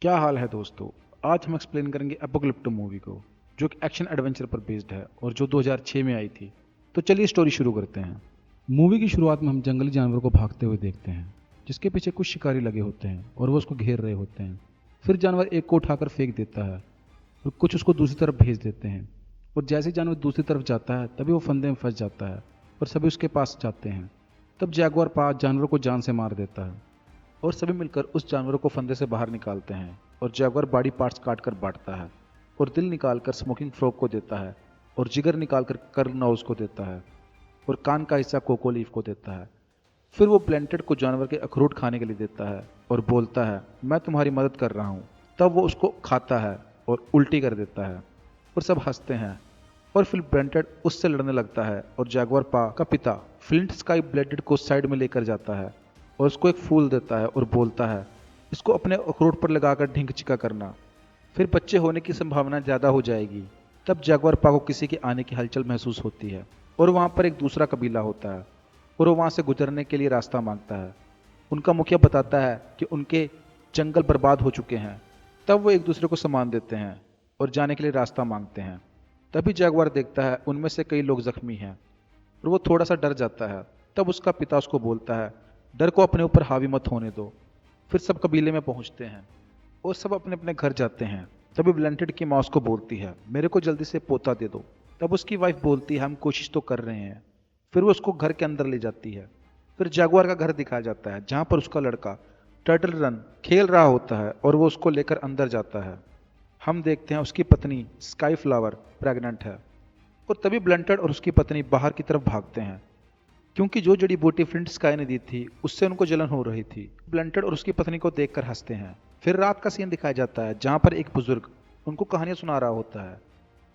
क्या हाल है दोस्तों। आज हम एक्सप्लेन करेंगे एपोकलिप्टो मूवी को, जो एक एक्शन एडवेंचर पर बेस्ड है और जो 2006 में आई थी। तो चलिए स्टोरी शुरू करते हैं। मूवी की शुरुआत में हम जंगली जानवर को भागते हुए देखते हैं, जिसके पीछे कुछ शिकारी लगे होते हैं और वो उसको घेर रहे होते हैं। फिर जानवर एक को उठाकर फेंक देता है और कुछ उसको दूसरी तरफ भेज देते हैं। और जैसे ही जानवर दूसरी तरफ जाता है तभी वो फंदे में फंस जाता है और सभी उसके पास जाते हैं। तब जैगुआर पास जानवर को जान से मार देता है और सभी मिलकर उस जानवर को फंदे से बाहर निकालते हैं। और जैगुआर बॉडी पार्ट्स काट कर बांटता है और दिल निकालकर स्मोकिंग फ्रॉग को देता है और जिगर निकालकर कर्ल नाउज को देता है और कान का हिस्सा कोको लीफ को देता है। फिर वो प्लेंटेड को जानवर के अखरोट खाने के लिए देता है और बोलता है, मैं तुम्हारी मदद कर रहा हूँ। तब वो उसको खाता है और उल्टी कर देता है और सब हंसते हैं। और फिर ब्रेंटेड उससे लड़ने लगता है और जैगुआर पा का पिता फ्लिंट स्काई ब्लेडेड को साइड में लेकर जाता है और उसको एक फूल देता है और बोलता है, इसको अपने अखरोट पर लगाकर ढींग चिका करना, फिर बच्चे होने की संभावना ज़्यादा हो जाएगी। तब जैगुआर पा को किसी के आने की हलचल महसूस होती है और वहाँ पर एक दूसरा कबीला होता है और वो वहाँ से गुजरने के लिए रास्ता मांगता है। उनका मुखिया बताता है कि उनके जंगल बर्बाद हो चुके हैं। तब वो एक दूसरे को सामान देते हैं और जाने के लिए रास्ता मांगते हैं। तभी जैगुआर देखता है उनमें से कई लोग जख्मी हैं और वो थोड़ा सा डर जाता है। तब उसका पिता उसको बोलता है, डर को अपने ऊपर हावी मत होने दो। फिर सब कबीले में पहुंचते हैं और सब अपने अपने घर जाते हैं। तभी ब्लेंटेड की माँ उसको बोलती है, मेरे को जल्दी से पोता दे दो। तब उसकी वाइफ बोलती है, हम कोशिश तो कर रहे हैं। फिर वो उसको घर के अंदर ले जाती है। फिर जैगुआर का घर दिखाया जाता है जहाँ पर उसका लड़का टर्टल रन खेल रहा होता है और वो उसको लेकर अंदर जाता है। हम देखते हैं उसकी पत्नी स्काई फ्लावर प्रेग्नेंट है और तभी ब्लेंटेड और उसकी पत्नी बाहर की तरफ भागते हैं, क्योंकि जो जड़ी बूटी फ्लिंट स्काई ने दी थी उससे उनको जलन हो रही थी। ब्लेंटेड और उसकी पत्नी को देखकर हंसते हैं। फिर रात का सीन दिखाया जाता है जहाँ पर एक बुजुर्ग उनको कहानियां सुना रहा होता है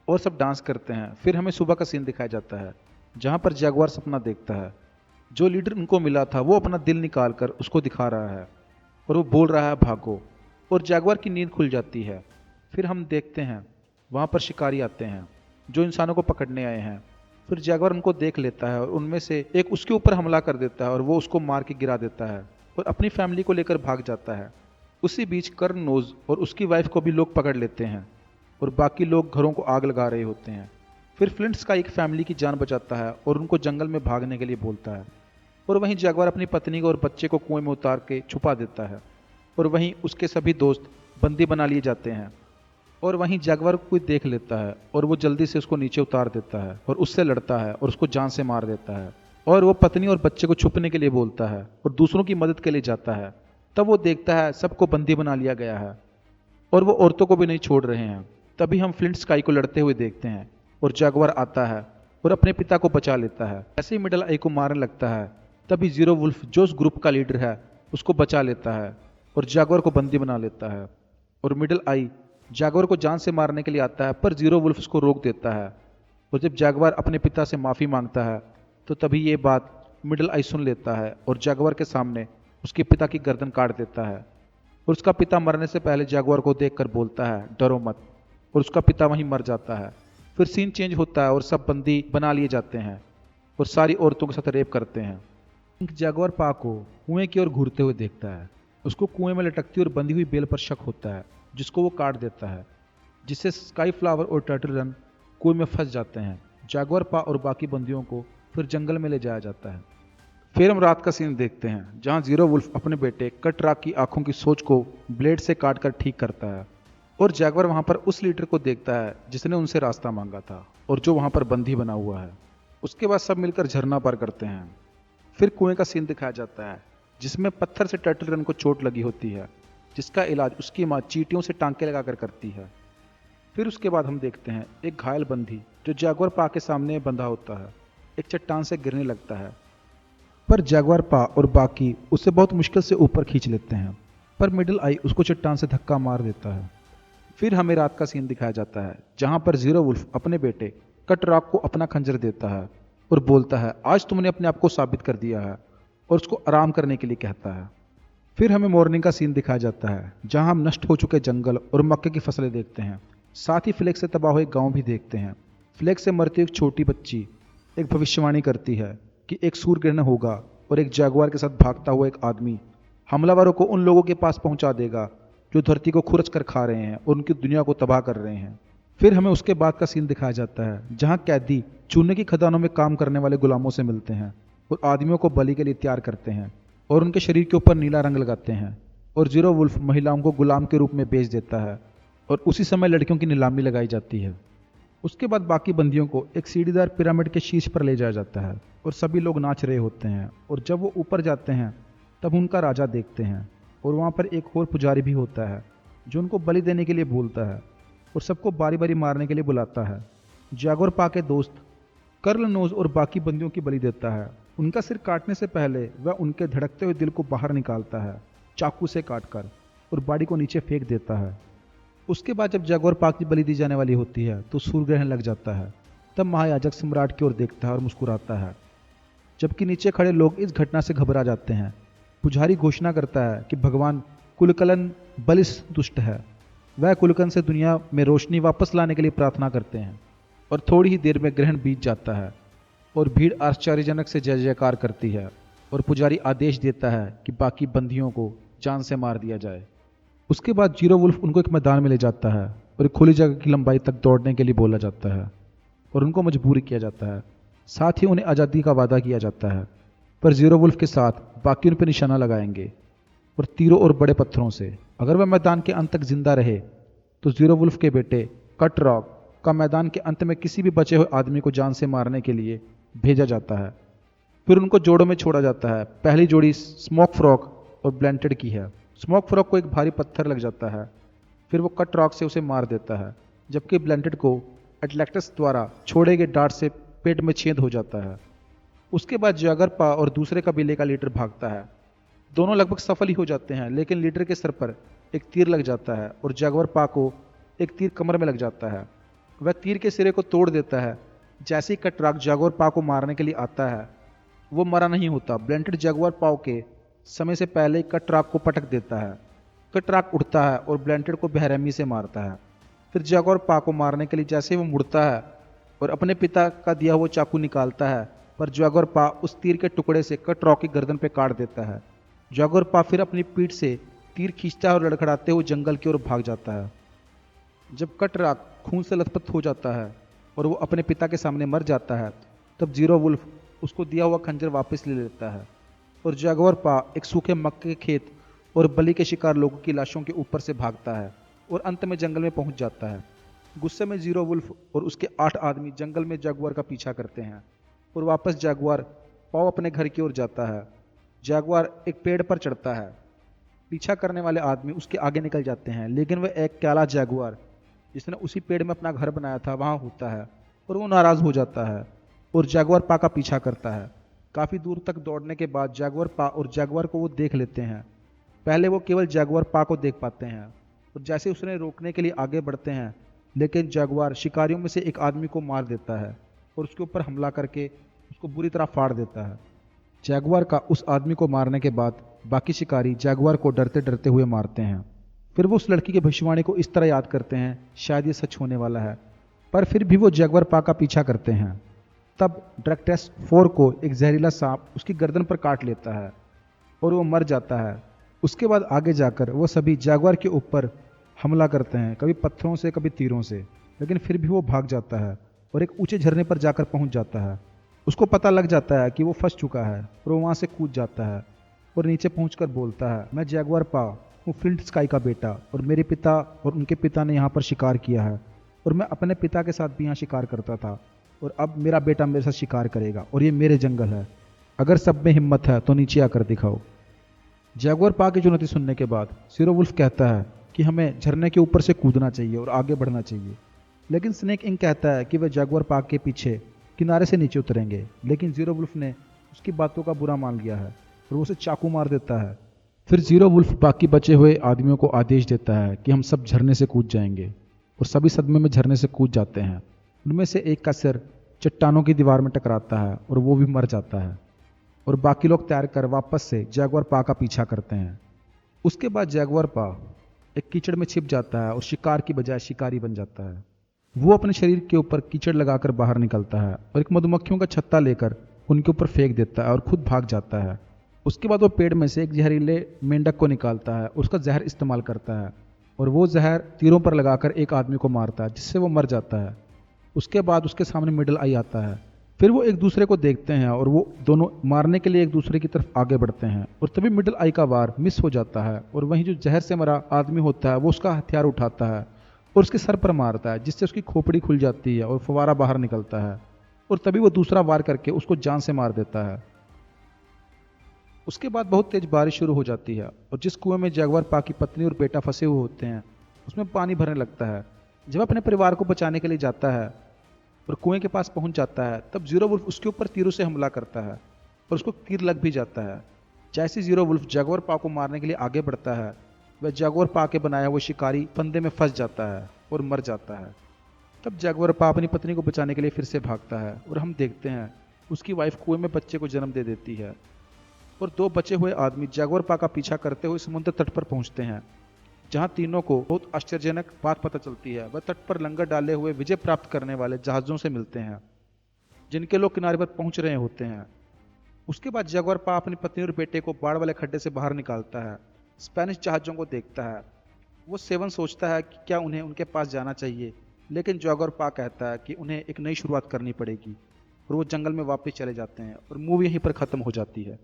और सब डांस करते हैं। फिर हमें सुबह का सीन दिखाया जाता है जहाँ पर जैगुआर सपना देखता है। जो लीडर उनको मिला था वो अपना दिल निकाल कर उसको दिखा रहा है और वो बोल रहा है भागो, और जैगुआर की नींद खुल जाती है। फिर हम देखते हैं वहाँ पर शिकारी आते हैं जो इंसानों को पकड़ने आए हैं। फिर जैगुआर उनको देख लेता है और उनमें से एक उसके ऊपर हमला कर देता है और वो उसको मार के गिरा देता है और अपनी फैमिली को लेकर भाग जाता है। उसी बीच कर्न नोज और उसकी वाइफ को भी लोग पकड़ लेते हैं और बाकी लोग घरों को आग लगा रहे होते हैं। फिर फ्लिंट्स का एक फैमिली की जान बचाता है और उनको जंगल में भागने के लिए बोलता है। और वहीं जैगुआर अपनी पत्नी को और बच्चे को कुएं में उतार के छुपा देता है और वहीं उसके सभी दोस्त बंदी बना लिए जाते हैं। और वहीं जैगुआर को कोई देख लेता है और वो जल्दी से उसको नीचे उतार देता है और उससे लड़ता है और उसको जान से मार देता है। और वो पत्नी और बच्चे को छुपने के लिए बोलता है और दूसरों की मदद के लिए जाता है। तब वो देखता है सबको बंदी बना लिया गया है और वो औरतों को भी नहीं छोड़ रहे हैं। तभी हम फ्लिंट स्काई को लड़ते हुए देखते हैं और जैगुआर आता है और अपने पिता को बचा लेता है। ऐसे ही मिडल आई को मारने लगता है। तभी जीरो वुल्फ जो उस ग्रुप का लीडर है उसको बचा लेता है और जैगुआर को बंदी बना लेता है। और मिडल आई जैगुआर को जान से मारने के लिए आता है पर जीरो वुल्फ उसको रोक देता है। और जब जैगुआर अपने पिता से माफ़ी मांगता है तो तभी ये बात मिडल आई सुन लेता है और जैगुआर के सामने उसके पिता की गर्दन काट देता है। और उसका पिता मरने से पहले जैगुआर को देखकर बोलता है, डरो मत, और उसका पिता वहीं मर जाता है। फिर सीन चेंज होता है और सब बंदी बना लिए जाते हैं और सारी औरतों के साथ रेप करते हैं। जैगुआर पा को कुएं की ओर घूरते हुए देखता है। उसको कुएं में लटकती और बंधी हुई बेल पर शक होता है जिसको वो काट देता है, जिससे स्काई फ्लावर और टर्टल रन कुएं में फंस जाते हैं। जैगुआर पा और बाकी बंदियों को फिर जंगल में ले जाया जाता है। फिर हम रात का सीन देखते हैं जहां जीरो वुल्फ अपने बेटे कट रॉक की आंखों की सोच को ब्लेड से काट कर ठीक करता है और जैगुआर वहां पर उस लीडर को देखता है जिसने उनसे रास्ता मांगा था और जो वहां पर बंदी बना हुआ है। उसके बाद सब मिलकर झरना पार करते हैं। फिर कुएं का सीन दिखाया जाता है जिसमें पत्थर से टर्टल रन को चोट लगी होती है, जिसका इलाज उसकी माँ चींटियों से टांके लगाकर करती है। फिर उसके बाद हम देखते हैं एक घायल बंदी जो जैगुआर पा के सामने बंधा होता है एक चट्टान से गिरने लगता है, पर जैगुआर पा और बाकी उसे बहुत मुश्किल से ऊपर खींच लेते हैं, पर मिडल आई उसको चट्टान से धक्का मार देता है। फिर हमें रात का सीन दिखाया जाता है जहां पर जीरो वुल्फ अपने बेटे कट रॉक को अपना खंजर देता है और बोलता है, आज तुमने अपने आप को साबित कर दिया है, और उसको आराम करने के लिए कहता है। फिर हमें मॉर्निंग का सीन दिखाया जाता है जहां हम नष्ट हो चुके जंगल और मक्के की फसलें देखते हैं। साथ ही फ्लेग से तबाह हुए गांव भी देखते हैं। फ्लेग से मरती एक छोटी बच्ची एक भविष्यवाणी करती है कि एक सूर्य ग्रहण होगा और एक जैगुआर के साथ भागता हुआ एक आदमी हमलावरों को उन लोगों के पास पहुंचा देगा जो धरती को खुरच कर खा रहे हैं और उनकी दुनिया को तबाह कर रहे हैं। फिर हमें उसके बाद का सीन दिखाया जाता है जहाँ कैदी चूने की खदानों में काम करने वाले गुलामों से मिलते हैं और आदमियों को बलि के लिए तैयार करते हैं और उनके शरीर के ऊपर नीला रंग लगाते हैं। और जीरो वुल्फ महिलाओं को गुलाम के रूप में बेच देता है और उसी समय लड़कियों की नीलामी लगाई जाती है। उसके बाद बाकी बंदियों को एक सीढ़ीदार पिरामिड के शीर्ष पर ले जाया जाता है और सभी लोग नाच रहे होते हैं। और जब वो ऊपर जाते हैं तब उनका राजा देखते हैं और वहाँ पर एक और पुजारी भी होता है जो उनको बलि देने के लिए बोलता है और सबको बारी बारी मारने के लिए बुलाता है। जैगुआर पा के दोस्त कर्ल नोज और बाकी बंदियों की बलि देता है। उनका सिर काटने से पहले वह उनके धड़कते हुए दिल को बाहर निकालता है चाकू से काटकर और बॉडी को नीचे फेंक देता है। उसके बाद जब जैगुआर पा की बलि दी जाने वाली होती है तो सूर्य ग्रहण लग जाता है। तब महायाजक सम्राट की ओर देखता है और मुस्कुराता है, जबकि नीचे खड़े लोग इस घटना से घबरा जाते हैं। पुजारी घोषणा करता है कि भगवान कुलकलन बलिस दुष्ट है। वह कुलकन से दुनिया में रोशनी वापस लाने के लिए प्रार्थना करते हैं। और थोड़ी ही देर में ग्रहण बीत जाता है और भीड़ आश्चर्यजनक से जय जयकार करती है और पुजारी आदेश देता है कि बाकी बंदियों को जान से मार दिया जाए। उसके बाद जीरो वुल्फ उनको एक मैदान में ले जाता है और एक खुली जगह की लंबाई तक दौड़ने के लिए बोला जाता है और उनको मजबूर किया जाता है। साथ ही उन्हें आज़ादी का वादा किया जाता है, पर जीरो वुल्फ के साथ बाकी उन पर निशाना लगाएंगे और तीरों और बड़े पत्थरों से। अगर वह मैदान के अंत तक जिंदा रहे तो जीरो वुल्फ के बेटे कट रॉक का मैदान के अंत में किसी भी बचे हुए आदमी को जान से मारने के लिए भेजा जाता है। फिर उनको जोड़ों में छोड़ा जाता है। पहली जोड़ी स्मोक फ्रॉक और ब्लेंटेड की है। स्मोक फ्रॉक को एक भारी पत्थर लग जाता है, फिर वो कट रॉक से उसे मार देता है, जबकि ब्लेंटेड को एटलैक्टस द्वारा छोड़े गए डार्ट से पेट में छेद हो जाता है। उसके बाद जैगुआर पा और दूसरे कबीले का लीडर भागता है। दोनों लगभग सफल ही हो जाते हैं, लेकिन लीडर के सर पर एक तीर लग जाता है और जैगुआर पा को एक तीर कमर में लग जाता है। वह तीर के सिरे को तोड़ देता है। जैसे ही कटराक जैगुआर पा को मारने के लिए आता है, वो मरा नहीं होता। ब्लेंटेड जैगुआर पाओ के समय से पहले ही कटराक को पटक देता है। कटराक उठता है और ब्लेंटेड को बेरहमी से मारता है। फिर जैगुआर पा को मारने के लिए जैसे ही वो मुड़ता है और अपने पिता का दिया हुआ चाकू निकालता है, पर जैगुआर पा उस तीर के टुकड़े से कटराक की गर्दन पर काट देता है। जैगुआर पा फिर अपनी पीठ से तीर खींचता है और लड़खड़ाते हुए जंगल की ओर भाग जाता है। जब कटराक खून से लथपथ हो जाता है और वो अपने पिता के सामने मर जाता है, तब जीरो वुल्फ उसको दिया हुआ खंजर वापस ले लेता है और जैगुआर पा एक सूखे मक्के के खेत और बलि के शिकार लोगों की लाशों के ऊपर से भागता है और अंत में जंगल में पहुंच जाता है। गुस्से में जीरो वुल्फ और उसके 8 आदमी जंगल में जैगुआर का पीछा करते हैं और वापस जैगुआर पाओ अपने घर की ओर जाता है। जैगुआर एक पेड़ पर चढ़ता है। पीछा करने वाले आदमी उसके आगे निकल जाते हैं, लेकिन वह एक काला जैगुआर जिसने उसी पेड़ में अपना घर बनाया था वहां होता है और वो नाराज हो जाता है और जैगुआर पा का पीछा करता है। काफी दूर तक दौड़ने के बाद जैगुआर पा और जैगुआर को वो देख लेते हैं। पहले वो केवल जैगुआर पा को देख पाते हैं और जैसे उसने रोकने के लिए आगे बढ़ते हैं, लेकिन जैगुआर शिकारियों में से एक आदमी को मार देता है और उसके ऊपर हमला करके उसको बुरी तरह फाड़ देता है। जैगुआर का उस आदमी को मारने के बाद बाकी शिकारी जैगुआर को डरते डरते हुए मारते हैं। फिर वो उस लड़की की भविष्यवाणी को इस तरह याद करते हैं, शायद ये सच होने वाला है, पर फिर भी वो जैगुआर पा का पीछा करते हैं। तब ड्रैक्टेस 4 को एक जहरीला सांप उसकी गर्दन पर काट लेता है और वो मर जाता है। उसके बाद आगे जाकर वो सभी जैगुआर के ऊपर हमला करते हैं, कभी पत्थरों से कभी तीरों से, लेकिन फिर भी वो भाग जाता है और एक ऊंचे झरने पर जाकर पहुंच जाता है। उसको पता लग जाता है कि वो फंस चुका है और वो वहाँ से कूद जाता है और नीचे पहुंचकर बोलता है, मैं जैगुआर पा हूँ, फ्लिंट स्काई का बेटा, और मेरे पिता और उनके पिता ने यहाँ पर शिकार किया है और मैं अपने पिता के साथ भी यहाँ शिकार करता था और अब मेरा बेटा मेरे साथ शिकार करेगा और ये मेरे जंगल है। अगर सब में हिम्मत है तो नीचे आकर दिखाओ। जैगुआर पा की चुनौती सुनने के बाद जीरो वुल्फ कहता है कि हमें झरने के ऊपर से कूदना चाहिए और आगे बढ़ना चाहिए, लेकिन स्नेक इंक कहता है कि वह जैगुआर पा के पीछे किनारे से नीचे उतरेंगे, लेकिन जीरो वुल्फ ने उसकी बातों का बुरा मान लिया है और वो उसे चाकू मार देता है। फिर जीरो वुल्फ बाकी बचे हुए आदमियों को आदेश देता है कि हम सब झरने से कूद जाएंगे और सभी सदमे में झरने से कूद जाते हैं। उनमें से एक का सिर चट्टानों की दीवार में टकराता है और वो भी मर जाता है और बाकी लोग तैर कर वापस से जैगुआर पा का पीछा करते हैं। उसके बाद जैगुआर पा एक कीचड़ में छिप जाता है और शिकार की बजाय शिकारी बन जाता है। वो अपने शरीर के ऊपर कीचड़ लगाकर बाहर निकलता है और एक मधुमक्खियों का छत्ता लेकर उनके ऊपर फेंक देता है और खुद भाग जाता है। उसके बाद वो पेड़ में से एक जहरीले मेंढक को निकालता है, उसका जहर इस्तेमाल करता है और वो जहर तीरों पर लगाकर एक आदमी को मारता है जिससे वो मर जाता है। उसके बाद उसके सामने मिडल आई आता है। फिर वो एक दूसरे को देखते हैं और वो दोनों मारने के लिए एक दूसरे की तरफ आगे बढ़ते हैं और तभी मिडल आई का वार मिस हो जाता है और वहीं जो जहर से मरा आदमी होता है वो उसका हथियार उठाता है और उसके सर पर मारता है जिससे उसकी खोपड़ी खुल जाती है और फवारा बाहर निकलता है और तभी वो दूसरा वार करके उसको जान से मार देता है। उसके बाद बहुत तेज बारिश शुरू हो जाती है और जिस कुएं में जगवर पा की पत्नी और बेटा फंसे हुए होते हैं उसमें पानी भरने लगता है। जब अपने परिवार को बचाने के लिए जाता है और कुएं के पास पहुंच जाता है तब जीरो वुल्फ उसके ऊपर तीरों से हमला करता है और उसको तीर लग भी जाता है। जैसे जीरो वुल्फ जगवर पा को मारने के लिए आगे बढ़ता है वह जगवर पा के बनाया हुआ शिकारी फंदे में फंस जाता है और मर जाता है। तब जगवर पा अपनी पत्नी को बचाने के लिए फिर से भागता है और हम देखते हैं उसकी वाइफ कुएं में बच्चे को जन्म दे देती है और दो बचे हुए आदमी जगवर पा का पीछा करते हुए समुद्र तट पर पहुंचते हैं जहां तीनों को बहुत आश्चर्यजनक बात पता चलती है। वह तट पर लंगर डाले हुए विजय प्राप्त करने वाले जहाजों से मिलते हैं जिनके लोग किनारे पर पहुंच रहे होते हैं। उसके बाद जगवर पा अपनी पत्नी और बेटे को बाढ़ वाले खड्डे से बाहर निकालता है। स्पेनिश जहाजों को देखता है। वो सेवन सोचता है कि क्या उन्हें उनके पास जाना चाहिए, लेकिन जगवर पा कहता है कि उन्हें एक नई शुरुआत करनी पड़ेगी और वो जंगल में वापस चले जाते हैं और मूवी यहीं पर खत्म हो जाती है।